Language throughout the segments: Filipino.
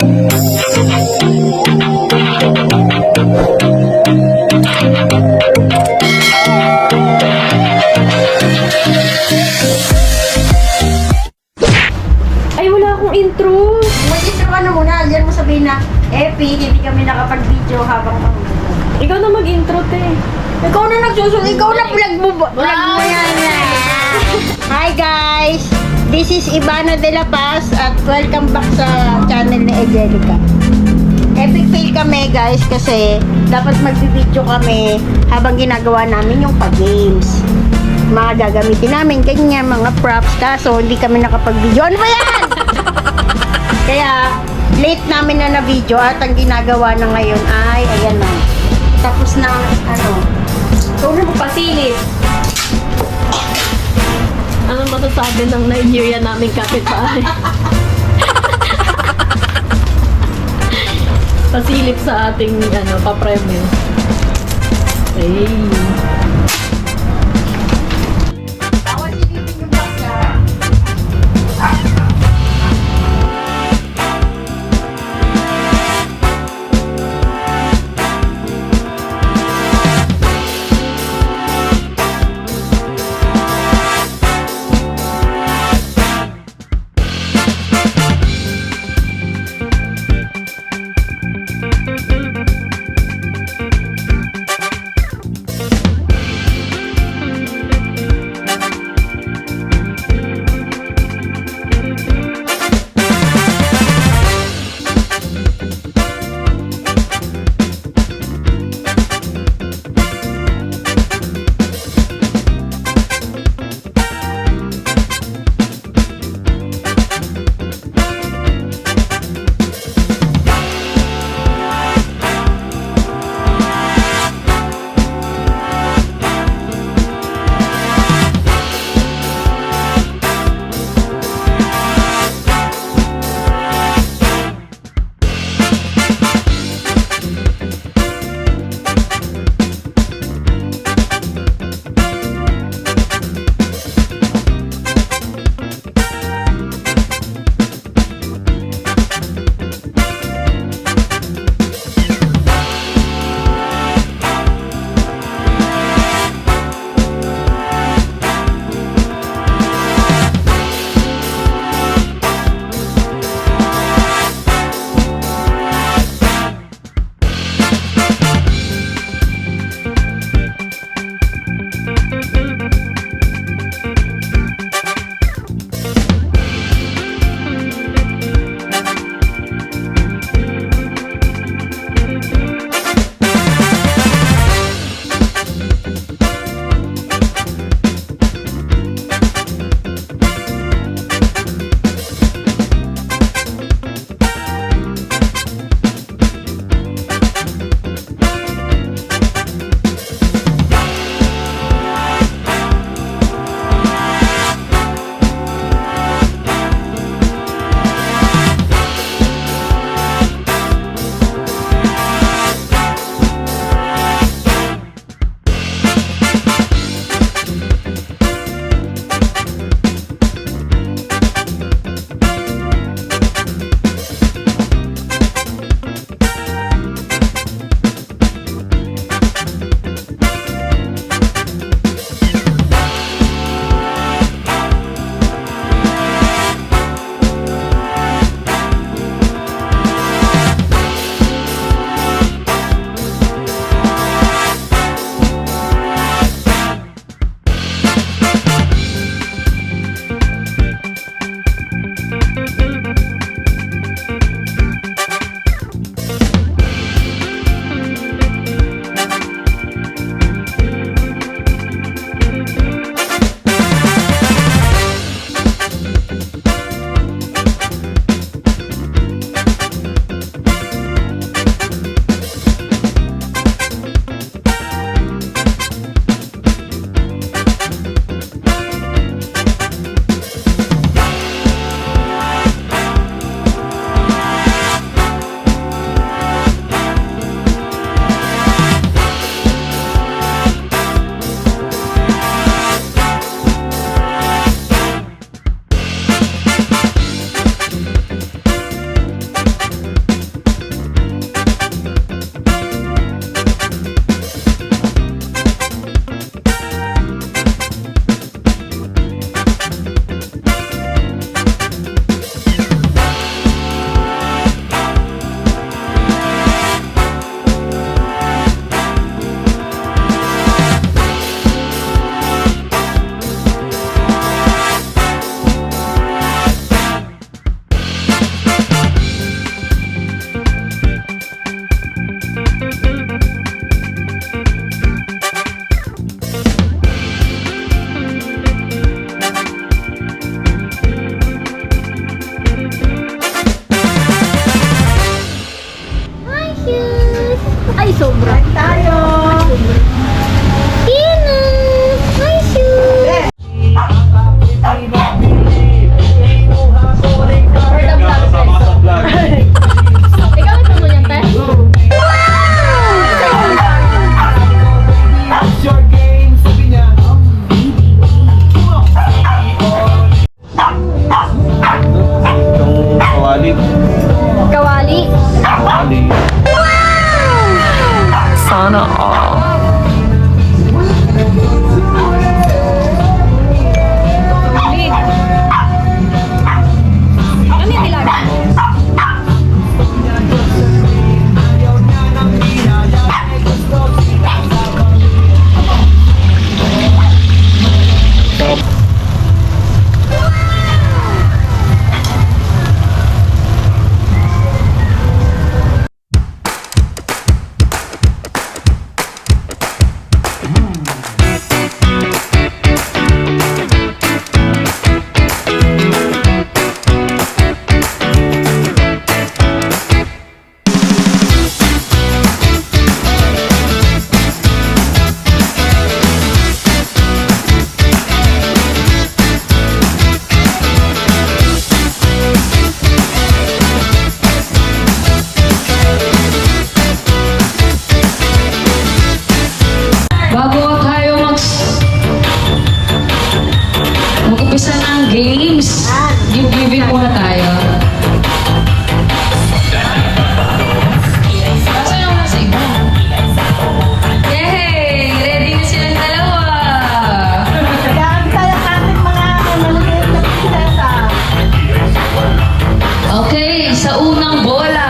Ay, wala akong intro. Mag-intro ka na muna. Diyan mo sabihin na, Epi, hindi kami nakapag-video habang Ikaw na mag-intro, te. Ikaw na nagsusunod. Ikaw na vlog mo yan. Hi guys! This is Ivana de la Paz at welcome back sa channel ni Angelica. Epic fail kami guys kasi dapat mag-video kami habang ginagawa namin yung pag-games. Mga gagamitin namin, ganyan, mga props. Kaso hindi kami nakapag-video. Ano ba yan? Kaya late namin na video at ang ginagawa na ngayon ay ayan na. Tapos na Ikaw na magpasilip. Ano masasabi ng Nigeria naming kapitbahay? Pasilip sa ating pa-premyo. Hey. Ay, sobra. Tayo! Tina! Hi, Sue! Ikaw ito mo yan, te? Yung kawali. Kawali. Kawali. Sana all. Ano yung nilaga? Bago tayo mag-umpisa ng games, give muna tayo. Basta lang na sa iba. Yay! Ready na silang dalawa. Dami tayo sa ating mga maliliit na prinsesa. Okay, sa unang bola.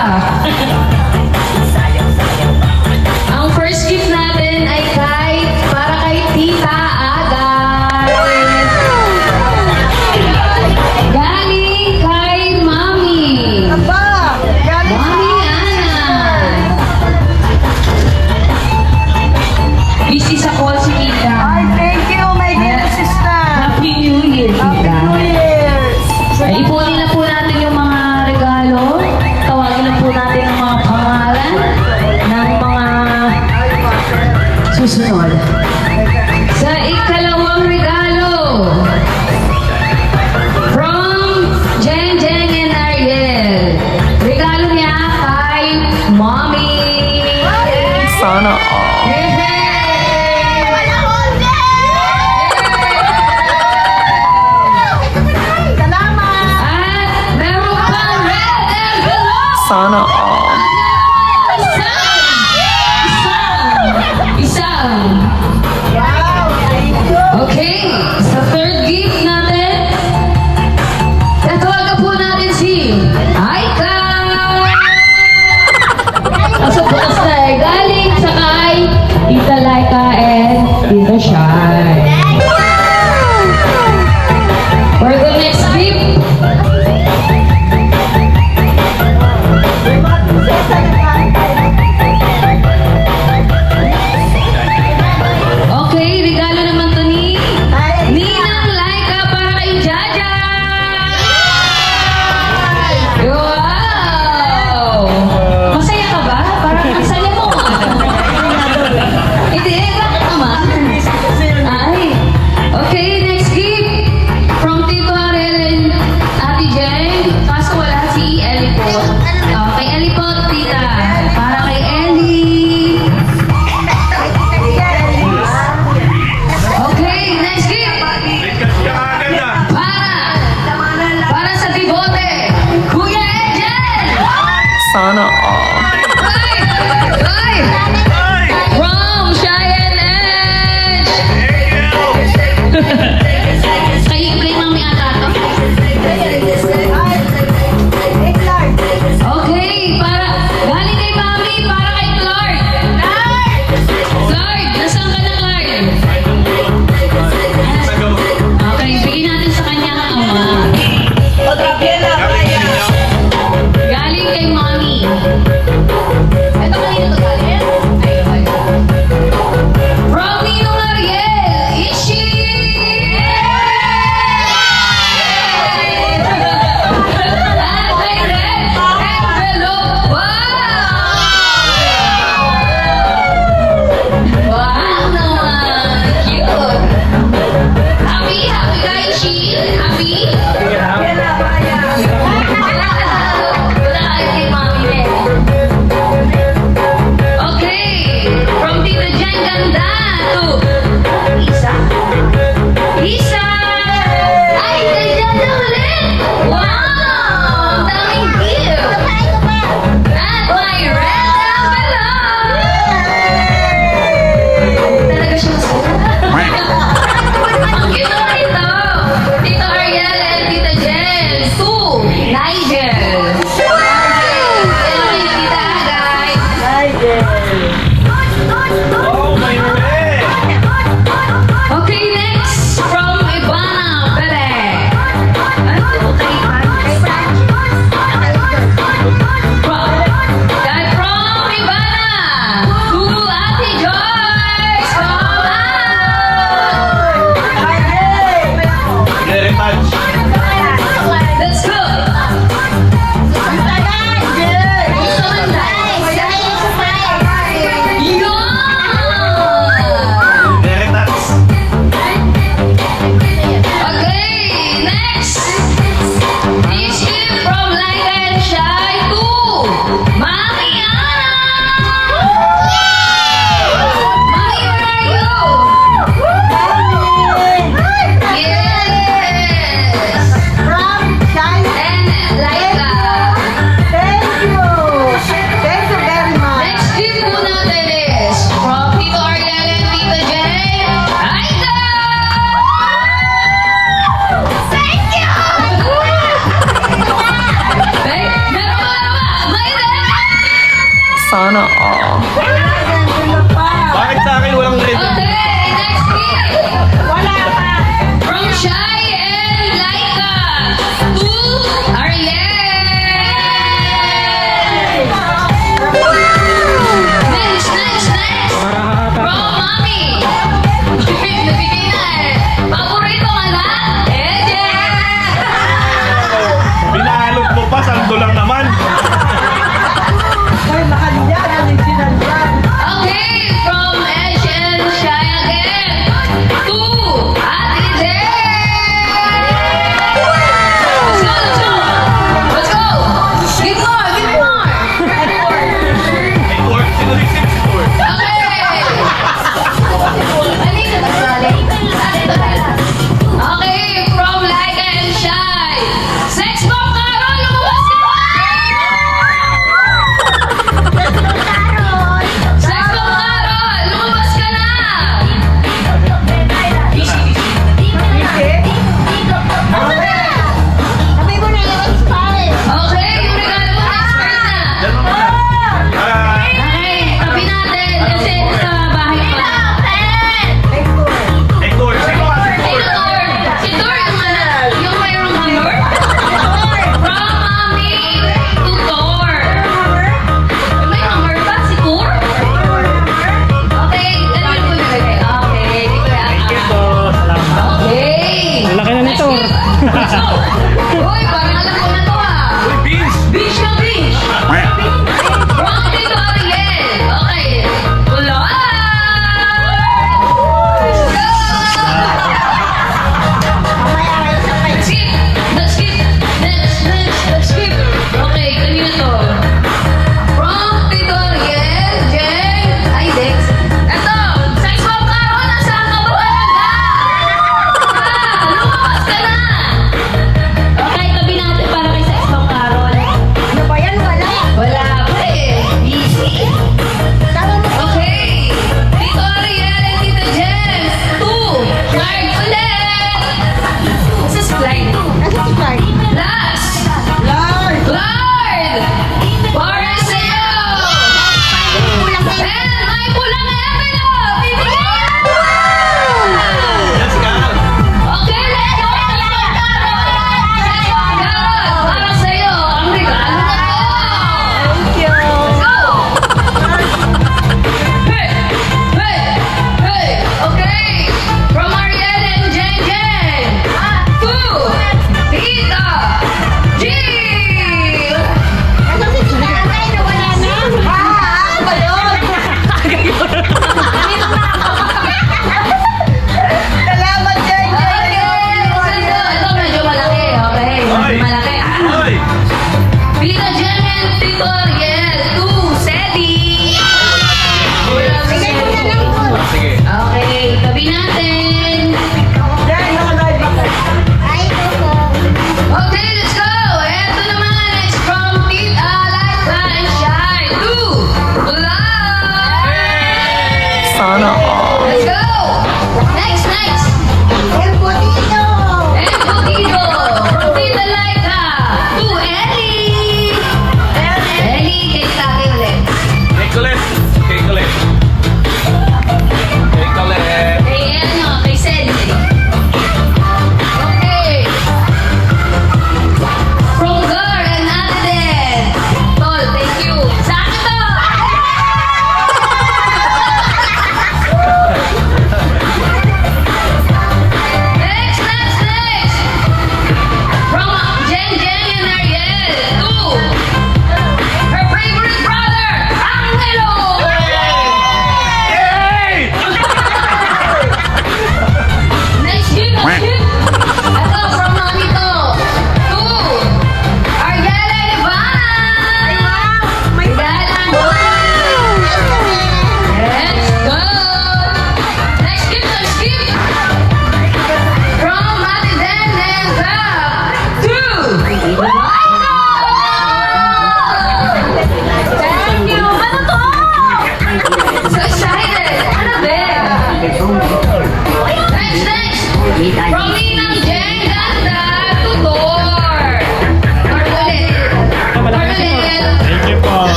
Ang first gift natin ay para kay Tita Agay. Galing kay Mami. Aba! Galing sa Mami Ana. Busy sa call si Tita. Ay, thank you, my dear sister. Happy New Year, Happy Tita. New Year. Ay, ipunin na po natin yung mga regalo. Tawagin na po natin ang mga pangalan ng mga susunod. Sa ikalawang regalo, from Jeng Jeng and Ariel. Regalo niya kay Mommy. Sana all. Yay! Salamat! At meron pang red envelope. Sana all. Isang. Wow, thank you. Okay, sa third gift natin, tatawagan po natin si Aika. Ang sa bukas na galing sa kay Tita Laika and Tita Shai. For the next gift, May mga prinsesa na tayo. okay, regalo naman to ni Ay, Ninang Laika para kay Jaja. Wow! Masaya ka ba? Parang ang saya mo. Hindi, bakit naman? Ay. Okay, next gift. From Tito Harel and Ate Jen. Kaso wala si Ellie po. Kay Ellie po, tita. Para kay Ellie. Okay, next gift. Para sa bibote. Kuya Ejen. Sana all. Ay! From Cheyenne Edge! Kay Mami ata to. Okay, galing kay Mami, para kay Clark. Clark, nasaan ka na, Clark? Okay, bigyan natin sa kanya ang ama. Galing kay Mami. Sana all. Bakit sa akin walang red? Okay, next gift. Wala pa. From Shai and Laika to Ariel. Next. From Mommy. Nabigay na eh. Paborito ka na? Pinahalog mo pa, sando lang naman. Ay, mahal yan. Original yan.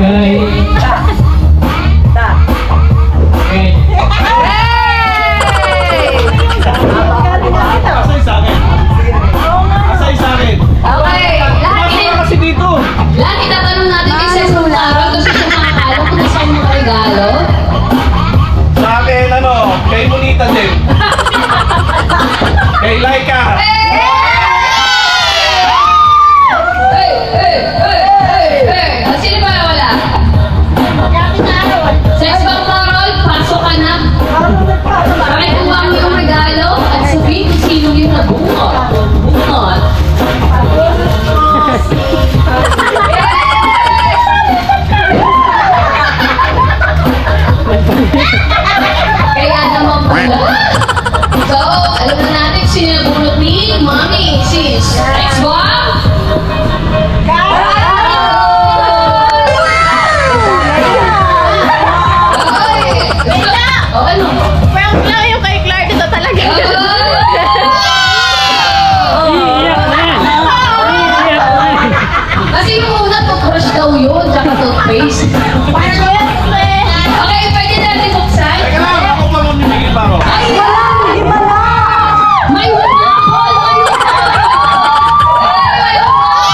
Kay... Kay... Asay sa akin. Asay sa akin. Okay, Pumasok ka kasi dito. lagi tatanong natin kay Sir kung araw kasi siya makakala kung saan mga regalo. Sa akin, ano, kay Monita din. Kay Laika. Sino ba wala? Sex bomb Carol, pasok ka na. Pakikuha mo yung regalo at sabihin kung sino yung nabungot. Bungot. Kaya naman pala. So, alam na natin sino yung bunot ni Mommy, sis. Sex bomb? O ano? Prank lang yung kay Clark. Ito talaga. Kasi yung una, toothbrush daw yun, tsaka toothpaste. Okay, pwede natin buksan? Teka lang, ako pa mamimigil pa ako. Ay, wala! May wala! Paul, may wala! May wala!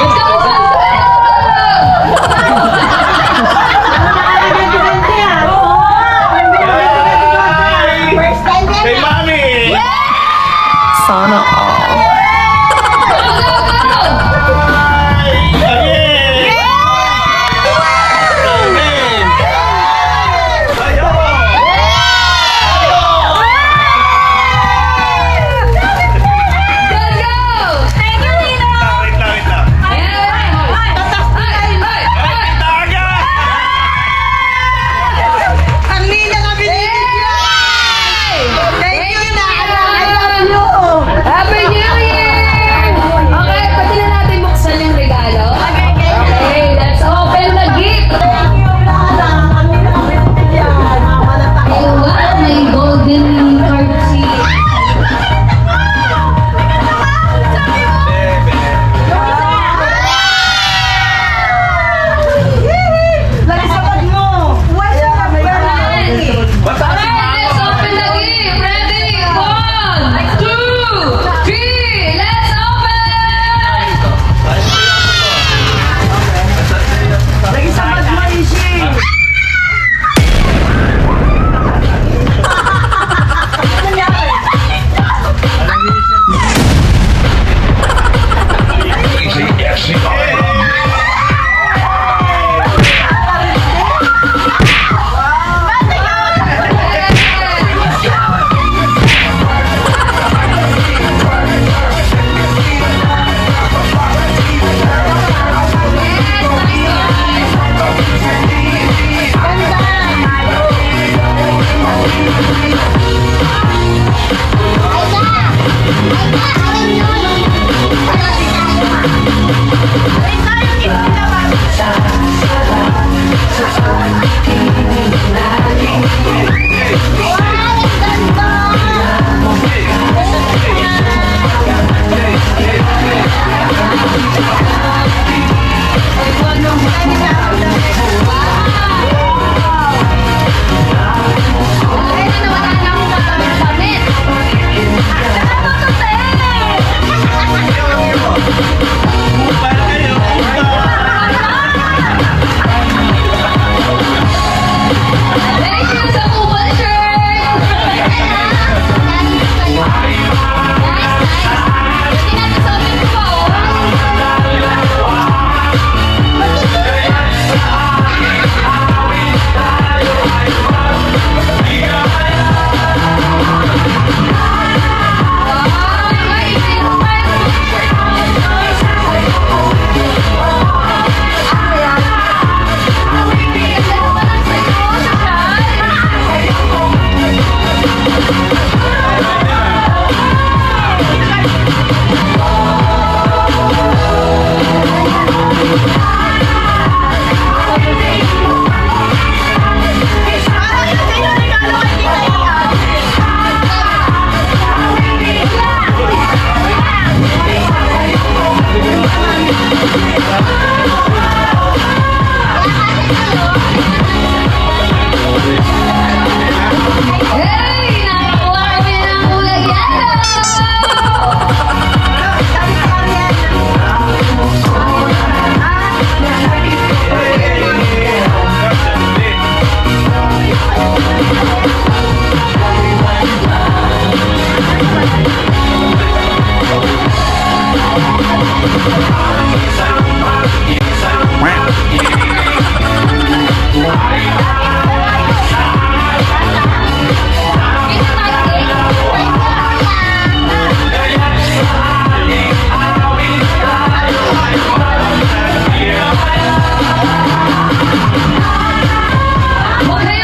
Let's go, let's go! First time yan. Kay Mami. Sana all. Go, go, go! Ay,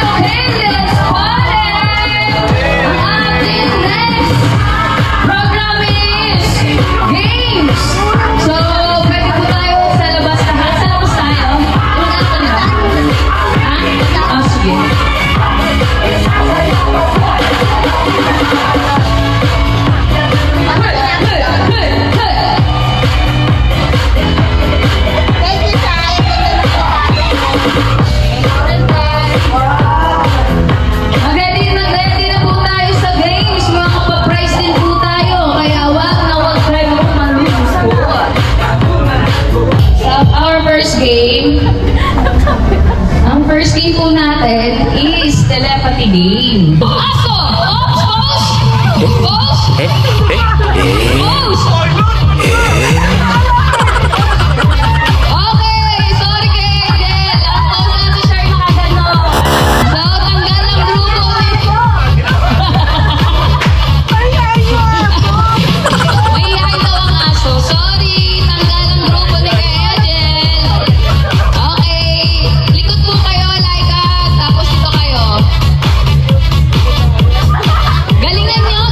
Okay, let's party! Ang ating next program is games. So, pwede po tayo sa labas lahat. Sa labas tayo. Anong ato nila? Ha? Ah, sige. Thank you, Sai. Mag-ready na po tayo sa games. Mga pa-prize din po tayo. Kaya wag tayo malulus po. Sa our first game, ang first game po natin is telepathy game. Aso! Ops! Pose! Pose! Pose! Okay, sorry kay Angel. Ang pose na si Sherry nakagano. So, tanggal ang grupo nito. Mahihain daw ang aso. Sorry, tanggal ang grupo ni kay Angel. Okay, likod po kayo, Laika. Tapos dito kayo. Galingan nyo.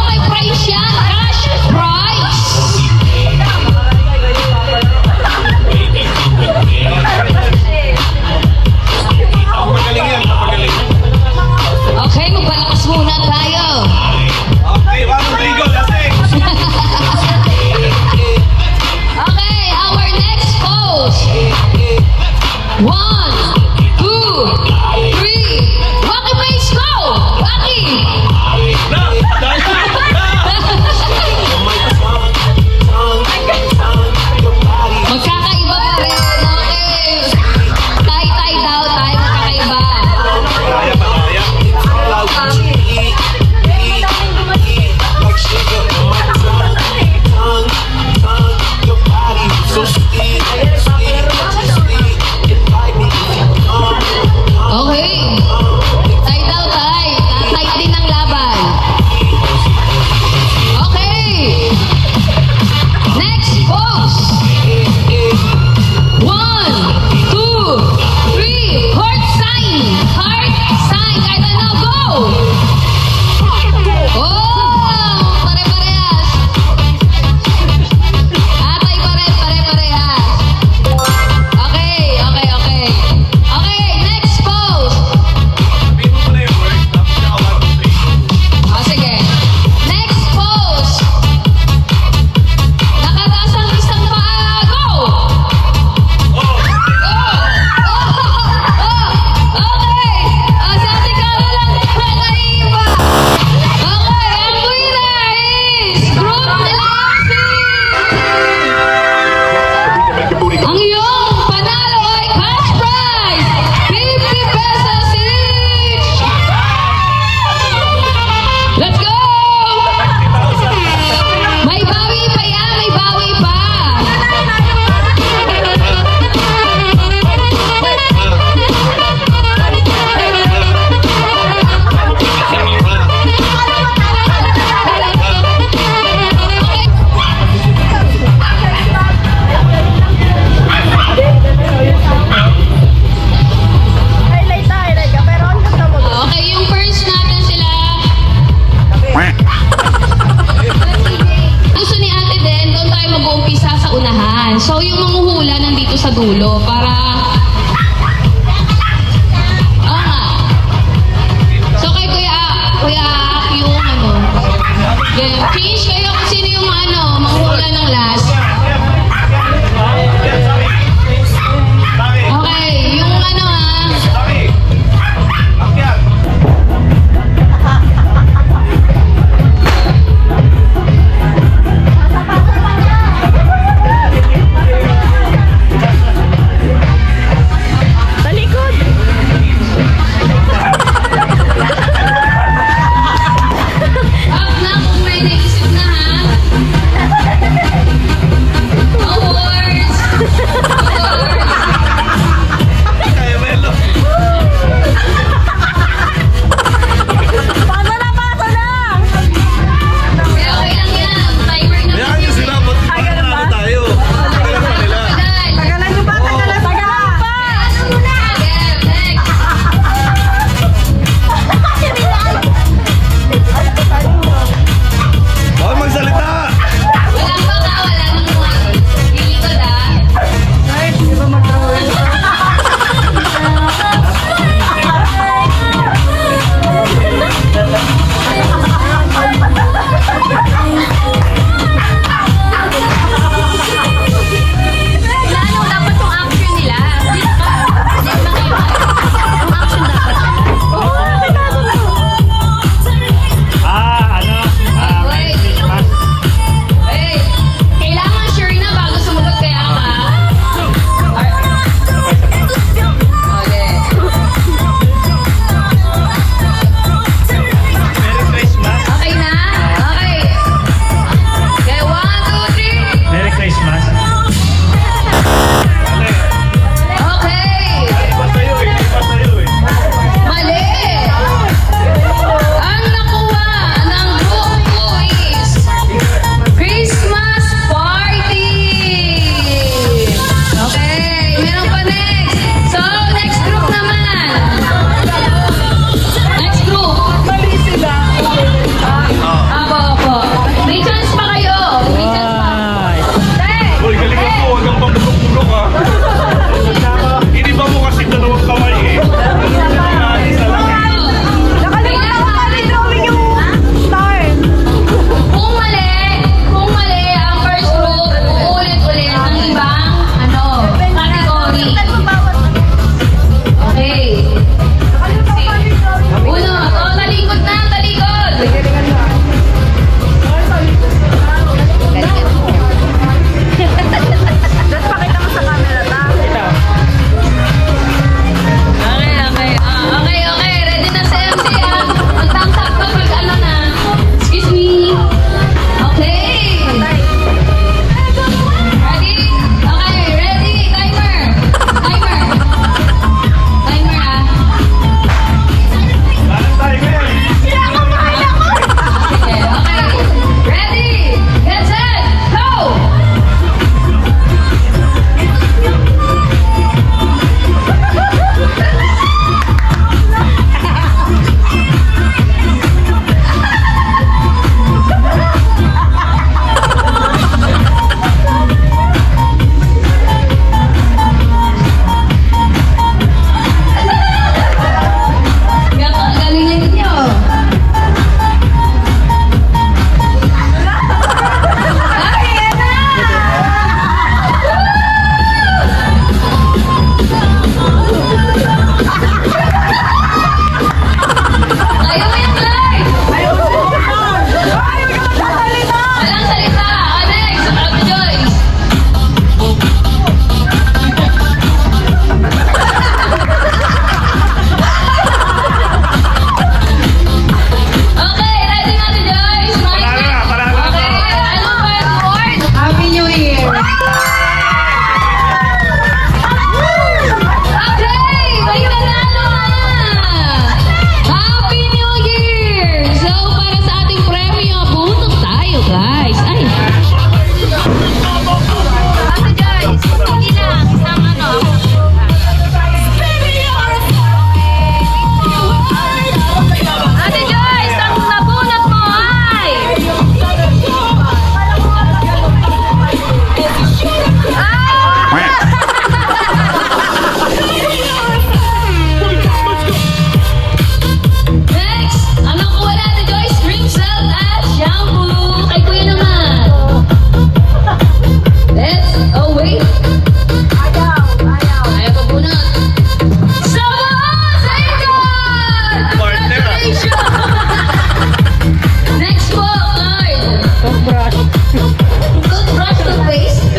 May prize yan. Cash prize. Magaling yan, magaling. Okay, magpalakas muna tayo. Okay, 1, 2, 3, go, lasing! Okay, our next pose. 1, 2, 3. Rocky face, go! Rocky! Na! Dahil! Magkakaiba pa rin. Okay. Tay daw, tay. Magkakaiba. Kaya ba, kaya? Okay. Tay daw, tay. Tay din ang laban. Okay. Next pose. 1, 2, 3. Heart sign. Heart sign. Kahit ano, go! Oh! Pare-parehas. Atay pare-parehas. Okay. Okay, next pose. Sabihin mo muna yung word, tapos siya 1, 2, 3. O, sige. Next pose. Nakataas ang isang paa. Go! Oh! Okay. Si Ate Carol lang naiiba. Okay, ang winner is Group Legacy. Ang iyong panalo ay cash prize. 50 pesos each. Let's go! May bawi pa yan, may bawi pa. Okay, yung first natin sila. Gusto ni ate din, doon tayo mag-uumpisa sa unahan. So, yung manghuhula nandito sa dulo para... Oo nga. So, kay Kuya Ak yung ano. Yeah, change kayo kung sino yung manghuhula ng last. Okay, yung ano ha. Sabi! Akyat!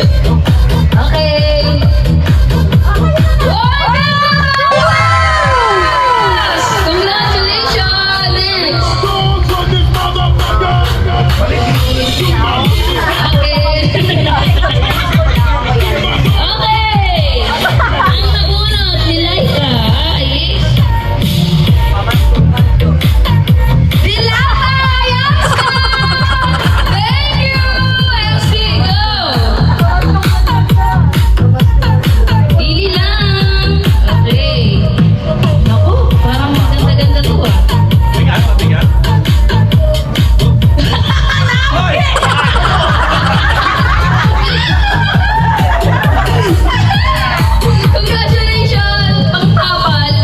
Okay. Yes! Congratulations! Next. Okay. Ang nabunot ni Laika ay Dilata Yamsa! Thank you! MC, go! Pili lang. Okay. Naku, parang maganda-ganda to ah. Bigat, mabigat. Hoy! Congratulations! Pangtapal!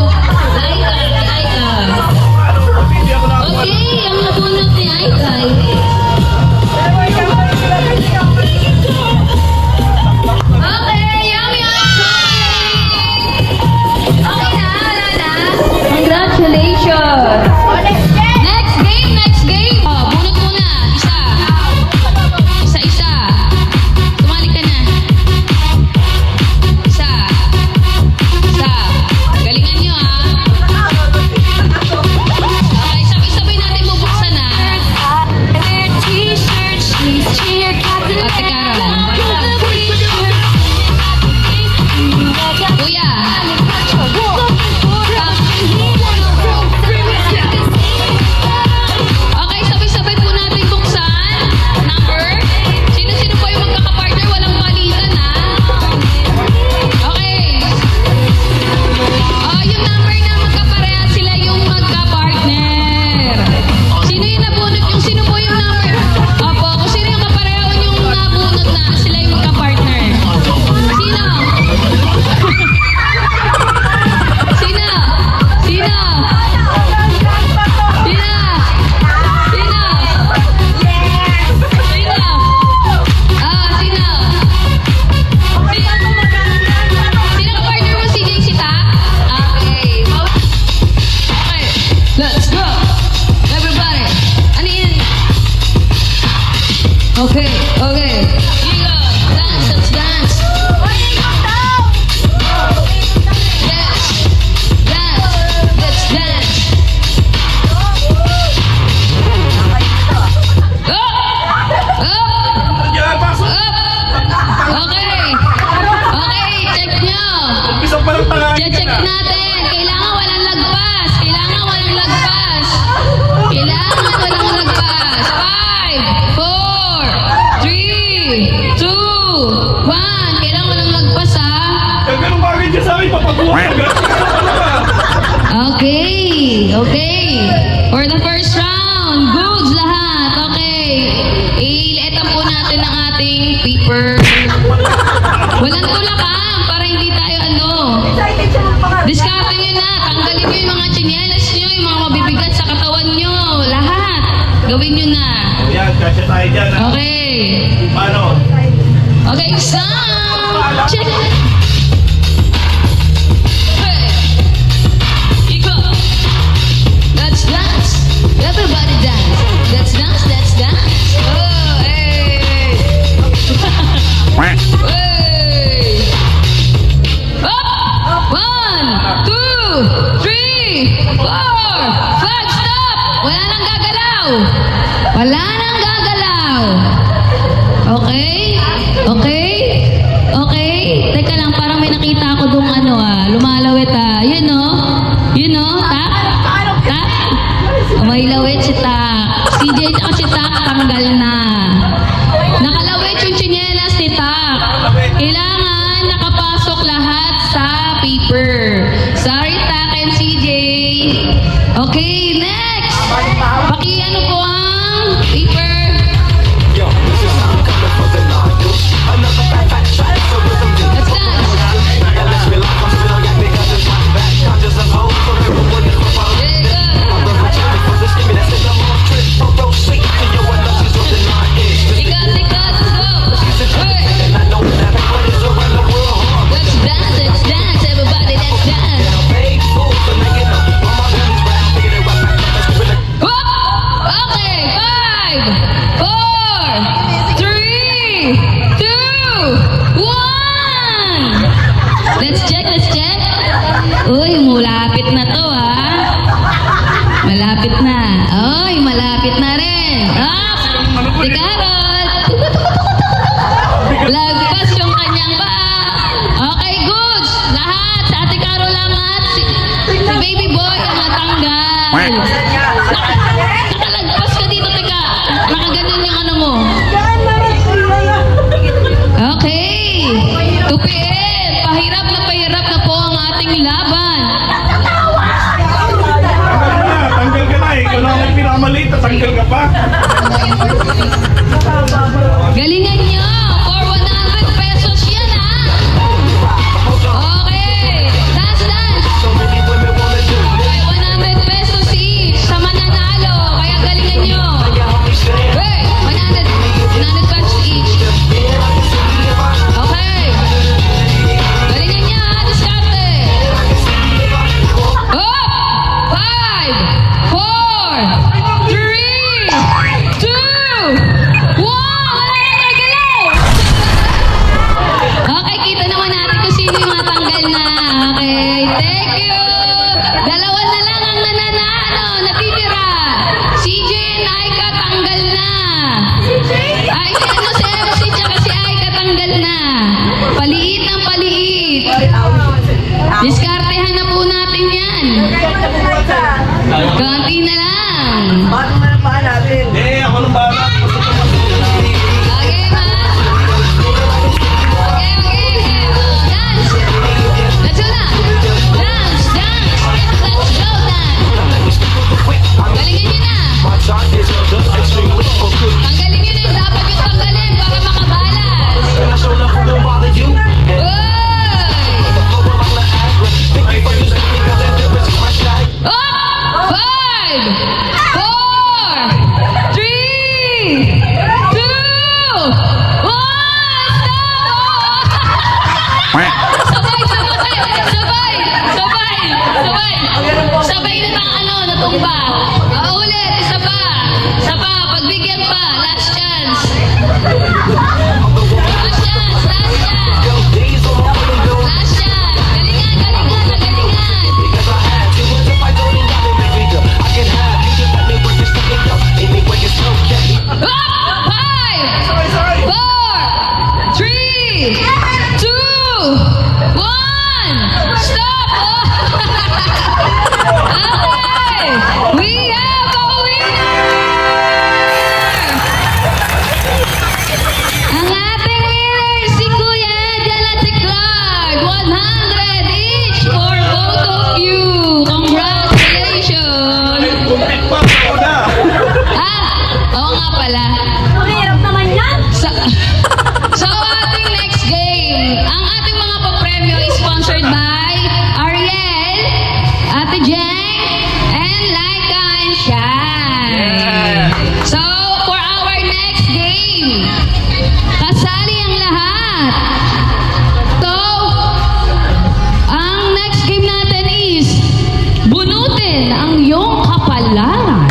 Laika, Laika. Hindi ako nakakuha. Okay, ang nabunot ni Aikay. Okay, yummy okay na, wala na. Congratulations! Next game! Oh, bunot muna. Isa. Tumali ka na. Isa. Galingan nyo ha. Okay, sabay-sabay natin bubuksan ha. Ate Carolan. Kuya. Okay, sabay-sabay po natin buksan. Number. Sino-sino po yung magkakapartner? Walang palitan ha. Okay. Yung number na magkapareha sila yung magka-partner. Sino yung nabunot? Sino po yung number? Opo, kung sino yung kapareho yung nabunot na sila yung magka-partner. Sino? Sino? Sino? Sino? Sino ka-partner mo? Si Jay, si Tak? Okay. Okay. Let's go. Everybody. Ano yun? Okay. Here you go. Dance. Let's dance. Yes. Dance. Let's dance. Up! Yan, pasok. Okay. Check nyo. Umpisa pa lang tangahin ka Check na. natin. Kailangan walang lagpas. Kailangan walang lagpas. 5, 4, 3, 2, 1. Kailangan walang lagpas ha. Yung ganun bagay dyan sa akin, papaguha agad. Okay. For the first round, goods lahat. Okay. Ilitan po natin ang ating paper. Walang tulakan para hindi tayo Diskarte nyo na. Tanggalin nyo yung mga tsinelas nyo, yung mga mabibigat sa katawan nyo. Lahat. Gawin nyo na. Yan, kasya tayo dyan. Ha? Okay. Paano? Okay, sound check. Hey, iko. Let's dance. Everybody dance. Let's dance. Let's dance. Oh, hey. Hey. Up. 1, 2, 3, 4. Flag stop. Wala nang gagalaw. Wala nang gagalaw. Okay? Okay? Okay? Teka lang, parang may nakita ako dong lumalawit Yun o? Yun o? Tak? Tak? May lawit si Tak. Si Jay at si Tak tanggal na. Nakalawit yung tsinelas ni Tak. Kailangan nakapasok lahat sa paper. Sorry Tak and CJ. Okay, next! Paki-ano po ang paper. Let's dance. There you go. Ikat, go. Hey. Tupiin! Pahirap na po ang ating laban. Tanggal ka na eh. Ikaw na ang pinakamaliit, tanggal ka pa. Galingan nyo! For 100 pesos yan, ha? Okay! Dance! Okay, 100 pesos each sa mananalo. Kaya galingan nyo. Hey! 100 pesos each. Okay. Galingan nyo, ha? Diskarte. Up! 5, 4, 3, 2, 1! Okay, kita naman natin kung sino yung matanggal na. Okay, thank you. Dalawa na lang ang natitira. CJ and Aika tanggal na. Ay, si MC tsaka si Aika tanggal na. Paliit ng paliit. Diskartehan na po natin yan. Ganti na lang. Eh, ako nang bahala. Okay, ma. Okay. Dance. Let's go na. Dance. Let's go dance. Galingan nyo na. Tanggalin nyo na. Dapat yung tanggalin para makabalas. Uy! Up! 5, 4, 3, 2, 1! Sabay na natumba. Ulit, isa pa. Pagbigyan pa. Last chance. Last chance. Galingan. Up! 5, 4, 3, 2, 1! Stop! Okay! We have a winner! Ang ating winner si Kuya Ejan at si Clark. 100 each for both of you. Congratulations! Kumpit pa ako na. Oo nga pala. Mahirap naman yan. So, ating next game. Ang ating mga papremyo is sponsored by Ariel, Ate Jeng, and Laika and Shai. So, for our next game, kasali ang lahat. So, ang next game natin is bunutin ang iyong kapalaran.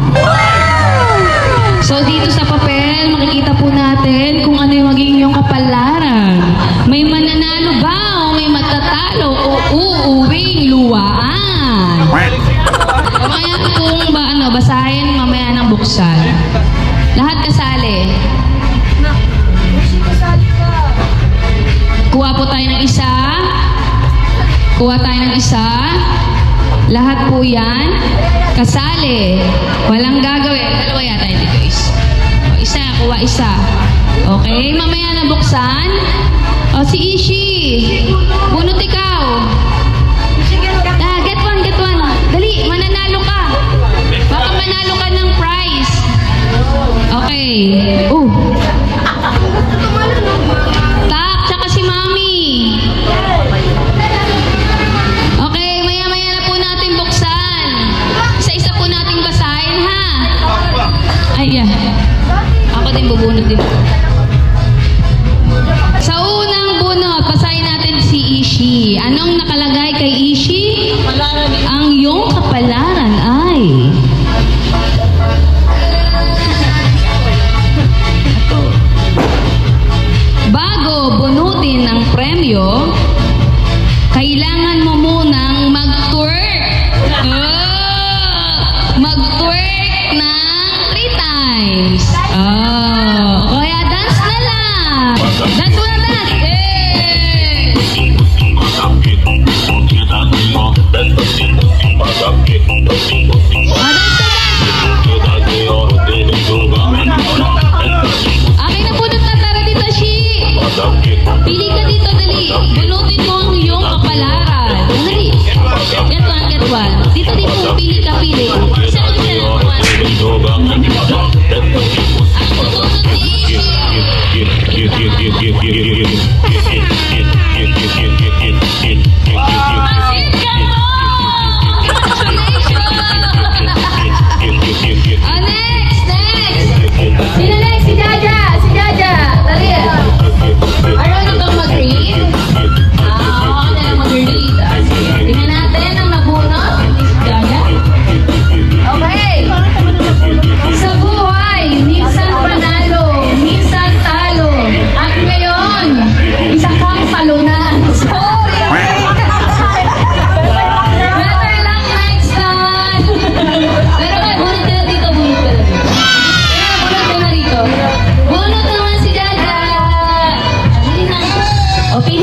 So, dito sa papel, makikita po natin kung ano yung magiging yung kapalaran. May mananalo ba o may matatalo o uuwing luwaan? Mamaya kung basahin, mamaya nang buksan. Lahat kasali. Kuha po tayo ng isa. Lahat po yan. Kasali. Walang gagawin. Dalawa yata yung dito is. Isa, kuha isa. Okay, mamaya na buksan. O, si Ishi. Bunot ikaw. Get one. Dali, mananalo ka. Baka manalo ka ng prize. Okay. Tak, tsaka si Mami. Okay, maya-maya na po natin buksan. Isa-isa po natin basahin, ha? Ay, yeah. Ako din bubunot din. Sa unang bunot, basahin natin si Ishi. Anong nakalagay kay Ishi? Ang iyong kapalaran ay... Bago bunutin ang premyo, kailangan mo munang mag-twerk. Mag-twerk ng 3 times. Kaya dance na lang. Dance muna, dance.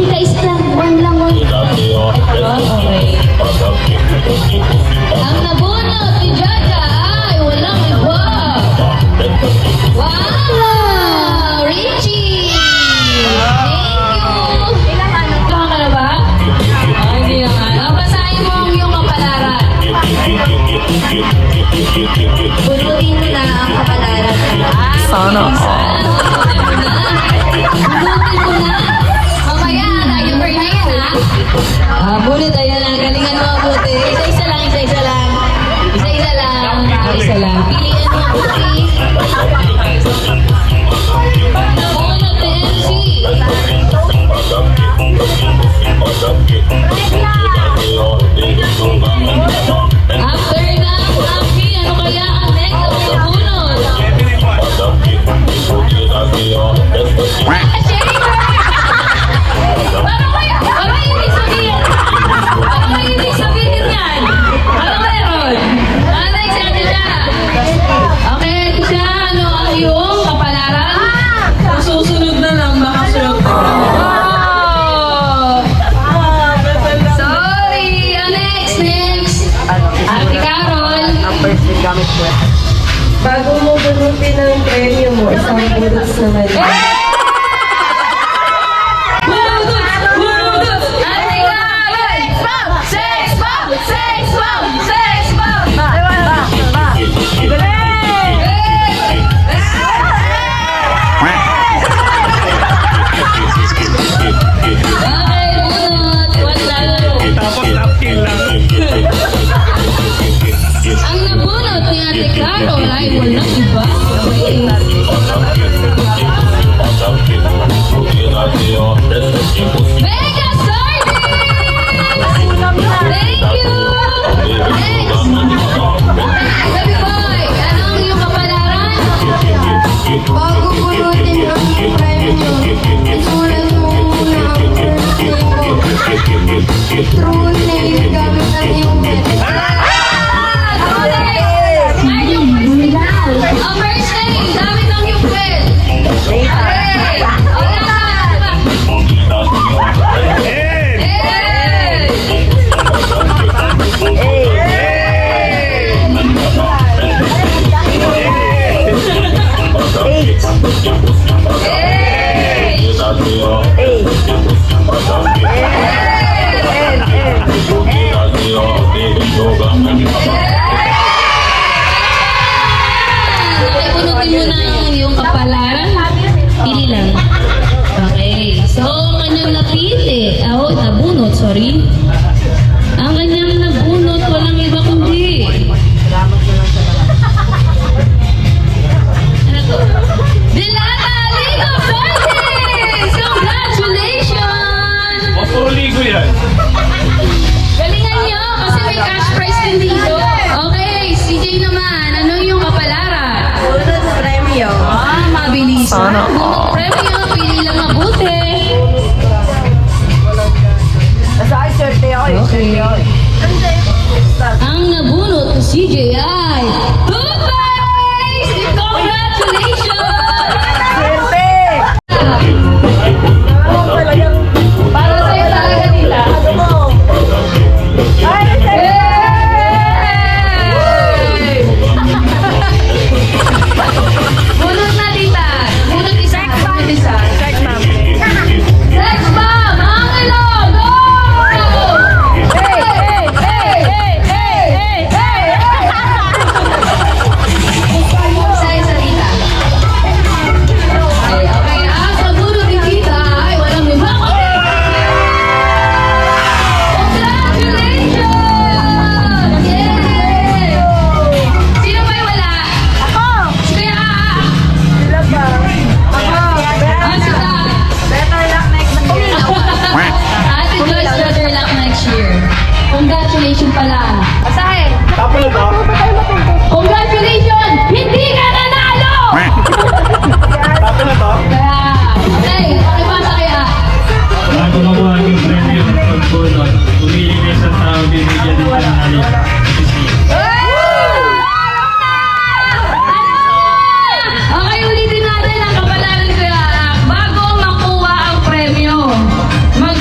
Hindi ka islang. One lang. Okay. Ang nabunot ni Jaja ay walang iba. Wow! Richie! Thank you! Kaka ka na ba? Hindi naman. Basahin mo ang iyong kapalaran. Bunutin mo na ang kapalaran. Sana all. Bunutin mo na. Mamaya, tayo for na yan, ha? Bunit, ayan lang. Galingan mo mabuti. Isa-isa lang, isa-isa lang. Isa-isa lang. Isa lang. Piliin mo mabuti. Bunot ni MC. After na, Aki, ano kaya ang next na bunot? Parang hindi sabihin yan. Ano meron? Ano yung sabi siya? Okay, siya, ano ang iyong kapalaran? Susunod na lang, baka sunod na. Sorry! Next! Ate Carol! Bago mo bunutin ang premyo mo, isang bullets naman. Bunuts! Ate Carol! Sex bomb! Sex bomb! Sex bomb! Okay, bunot! Wala. Tapos napkin lang. Ang nabunot ni Ate Carol ay walang iba. Mega Sardines! Thank you! Next! Baby boy, ano ang iyong kapalaran? Bago bunutin ang premyo, isulat mo muna ang first name mo. True name gamit ang iyong Ang first name, gamit ang iyong pen. Hey! Bunutin mo na ang iyong kapalaran. Pili lang. Okay. So, ang kanyang napili, nabunot, sorry. Ang kanyang nabunot, walang iba kundi. Ano to? Dilata Ligo Verdes! Congratulations! O, puro ligo yan. Galingan niyo kasi may cash prize din dito. Okay, CJ naman, ano yung kapalaran? bunot premyo. Mabilis. Sana all. Bunot premyo, pili lang mabuti. Okay. Ang nabunot ko CJ ay toothpaste! Congratulations! Para sa'yo talaga nila. Hey! Bunot na tita. Bunot isa. Bunot isa. Sex bomb. Sex bomb. Angelo. Go! Hey! Isa tita. Okay. Ang nabunot ni tita ay walang iba. Congratulations! Yay! Sino ba yung wala? Ako! Si Kuya si Dad. Ate Joyce, better luck next year. Congratulations pala. Asahin! Tapo na ba? Congratulations! Hindi ka nanalo! Tapo na ba? Kaya, okay, pakipasa kaya. Bago makuha yung premyo ng pagbunot, pumili na isang tao bibigyan ng pangalan. Okay, ulitin natin ang kapalaran ko yan. Bago makuha ang premyo, mag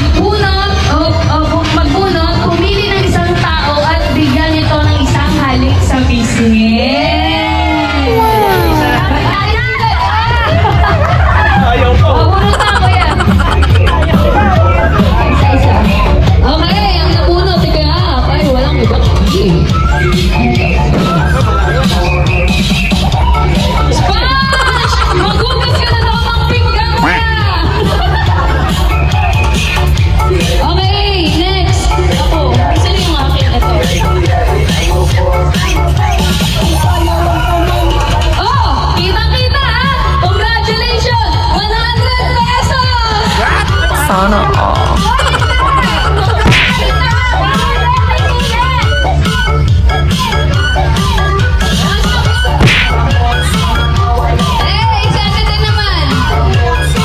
Eh, excited din naman.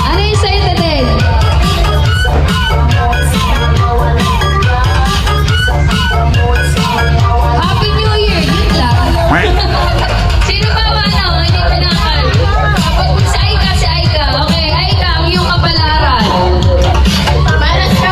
Ano yung excited din? Happy New Year! Yun lang. Sino ba ano? Hindi pinakal. Si Aika. Okay, Aika, ang iyong kapalaran. Malas ka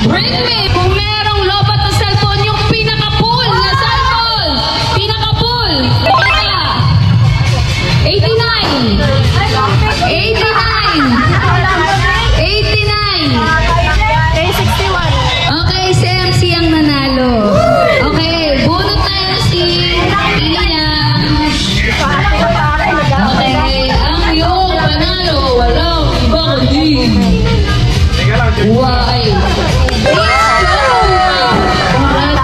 Bring me! Kung merong lobat na cellphone, yung pinaka-full na cellphone! Pinaka-full! Teka! 89! 89! 89! Okay, si MC ang nanalo. Okay, bunot na yan si Ina. Okay, ang iyong panalo, walang iba kundi. Teka lang, check. Why?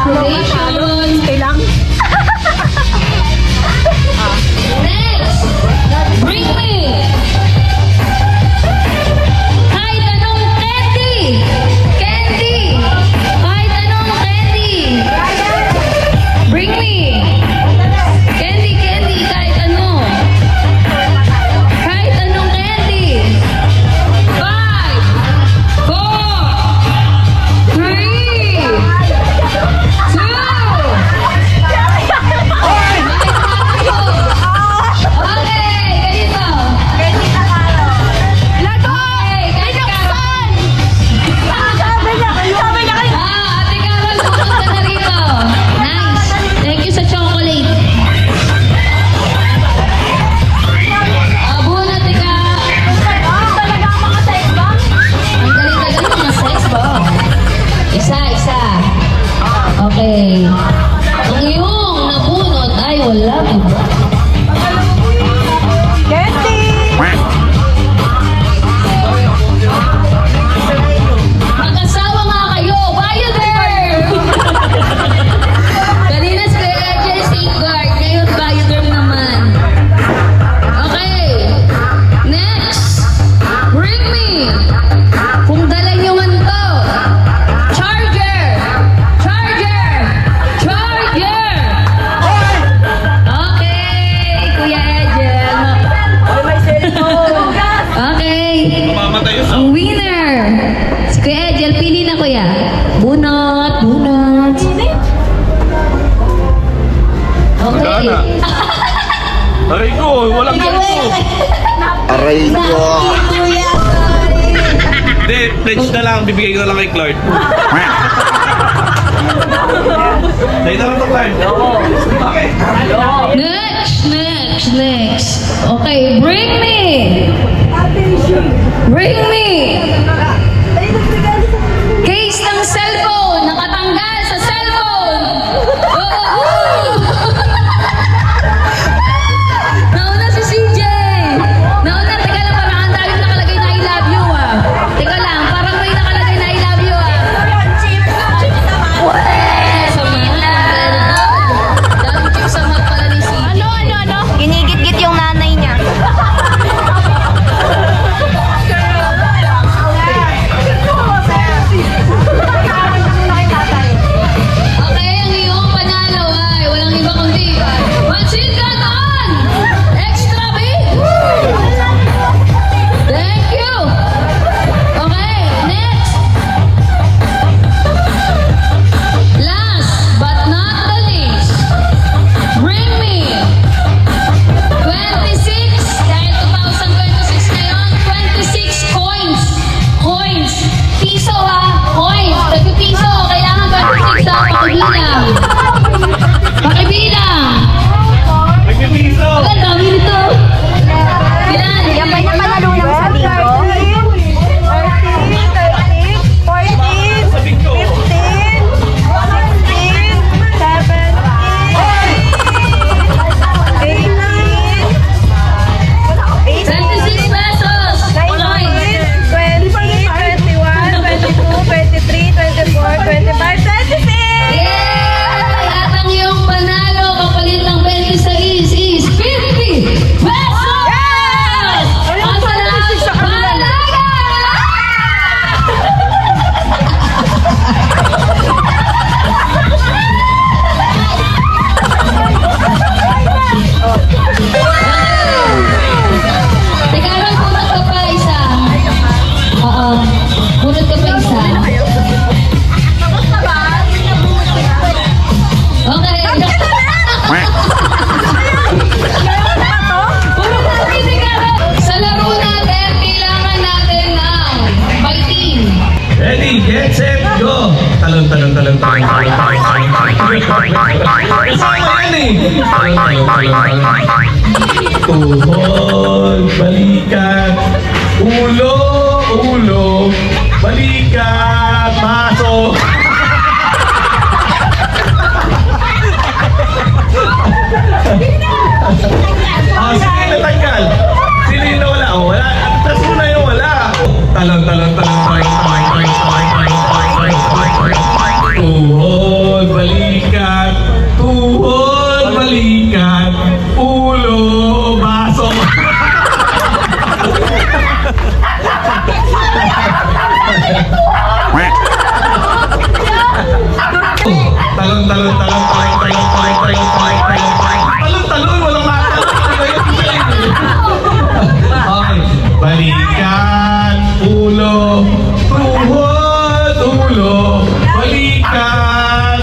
Congratulations! Next! Bring me! Kahit anong candy! Candy! Kahit anong candy! Bring me! Candy, candy, kahit ano! Kahit anong candy! 5, 4, 3, 2, okay, ganito. Ate Carol, pupunta na rito. Nice. Thank you sa chocolate. Abo na, tika. Ang galing-galing mga sex bomb. Isa. Okay. Ang iyong nabunot ay walang iba. Mag-asawa nga kayo! Bayo there! Kanina si Kuya Ejel safeguard, ngayon bayo there naman. Okay, next! Bring me! Kung dala nyo man to, charger! Charger! Charger! Okay, Kuya Ejel. Okay. Mamamatay yun sa... Ang winner! Si Kuya Ejel, pili na kuya. Bunot! Okay. Wala na. Aray ko, walang ganito. Aray ko. Hindi, pledge na lang. Bibigay ko na lang kay Clark. Dahil na lang to, Clark. Okay. Next. Okay, bring me! Bring me! Case ng cellphone! Nakatanggal sa cellphone! Nauna si CJ! Nauna, teka lang, parang ang daming nakalagay na I love you ah. Teka lang, parang may nakalagay na I love you ah. Samahan. Daming chip sa mat pala ni CJ. Ginigit-git yung nanay niya. Talon. Kasama yan eh. Tuhod, balikat, ulo, balikat, baso. Sino yung natanggal? Sino yung nawala? Wala. Tas mo na yung wala. Talon. Tuhod, balikat, ulo, baso. Talon, walang matalon. Okay. Balikat, ulo, tuhod, balikat,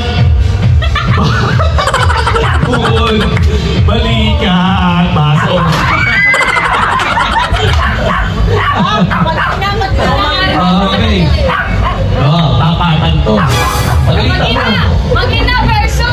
tuhod, balikat, baso. Okay. Tapatan to. Pagkita mo. Magina versus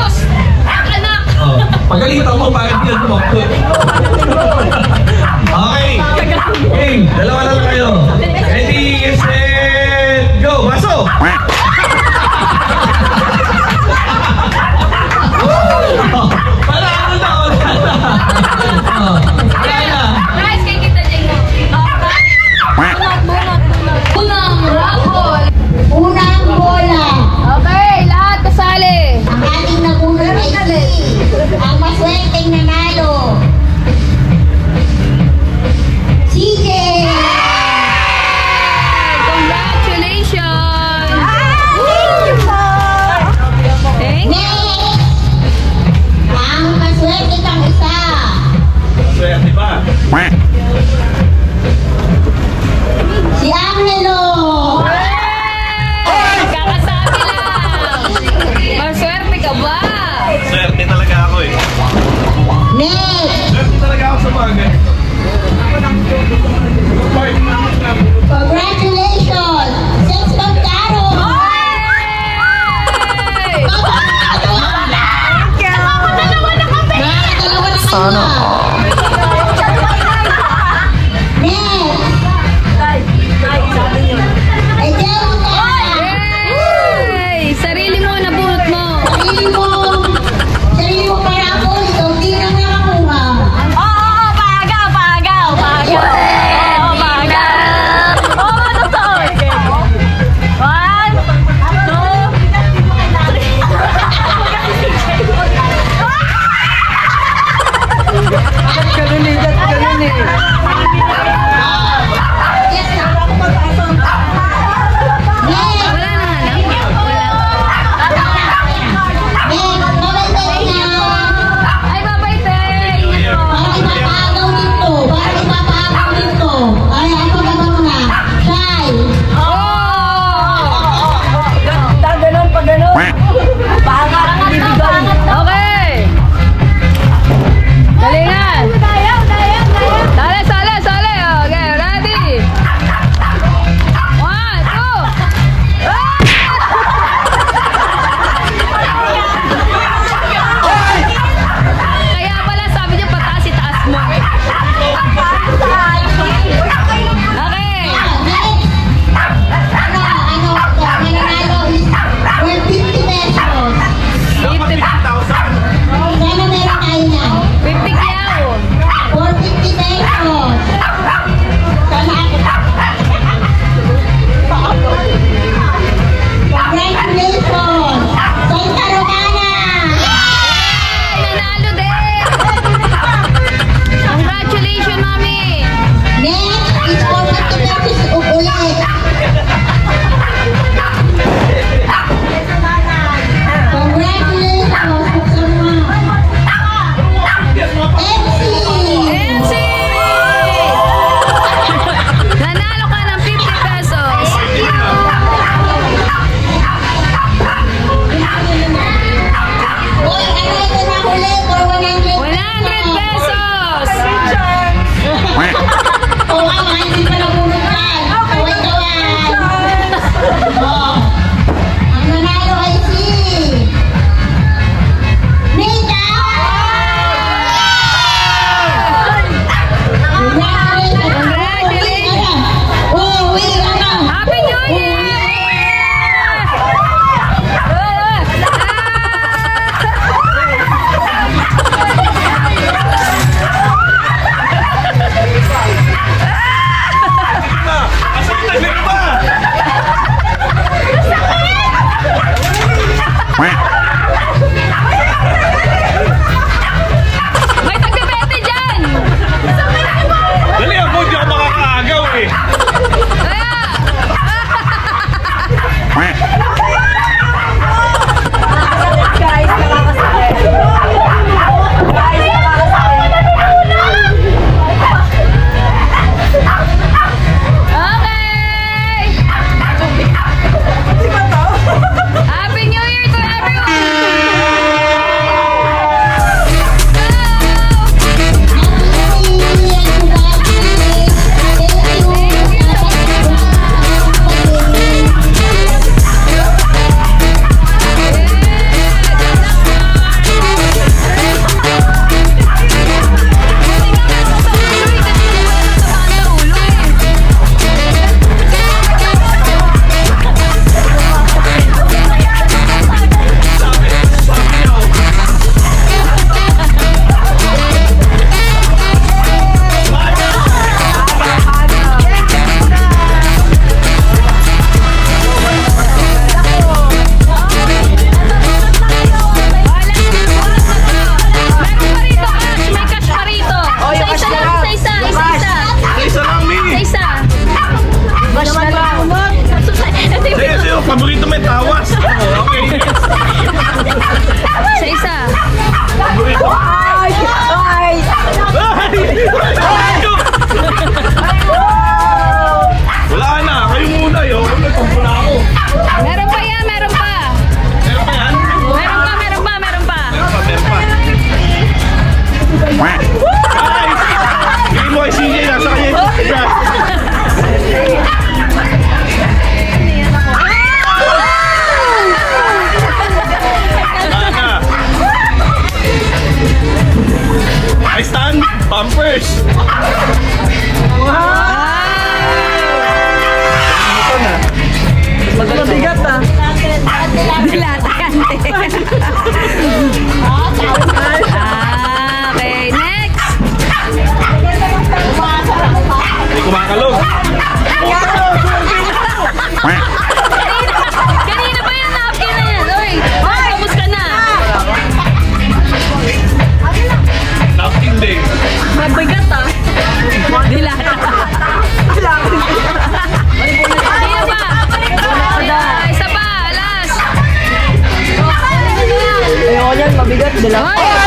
Hoy,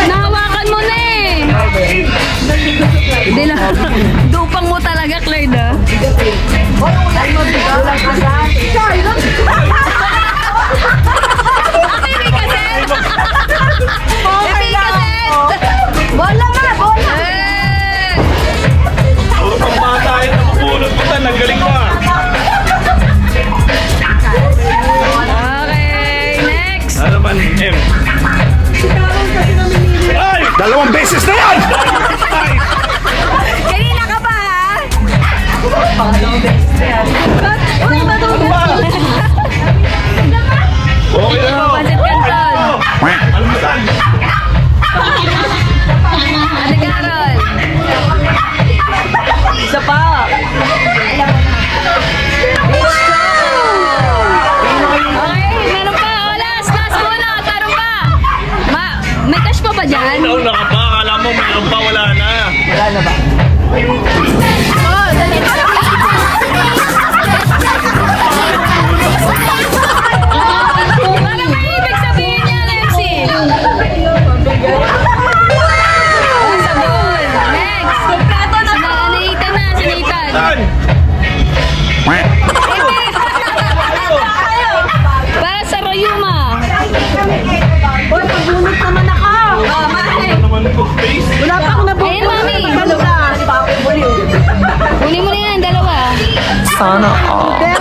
nahawakan mo na eh. Dupang mo talaga, Clyde, ah. Bola na, bola! Eh! Oo, pang bata yun, napupulot mo tan, nagaling mo ah. Okay, next. Ano man, M? Ay! Dalawang beses na yan! Kanina ka pa, ha? Okay na to. Pancit Canton. Almusal. Ate Carol. Isa pa. Okay, meron pa. O, last muna. Tarong pa. May cash pa ba dyan? Nauna ka pa, akala mo mayroon pa, wala na. Parang may ibig sabihin niya, Lexi. Oh, sabon. Next. Kompleto na po. Nathan na, si Nathan. Tan! Para sa Royuma. Boy, magbunot naman ako! Oh, Mami. Ano naman po, face? Wala pa akong nabunot. Ayun, Mami. Dalawa. Kunin mo na yan, dalawa. Sana all. Hindi,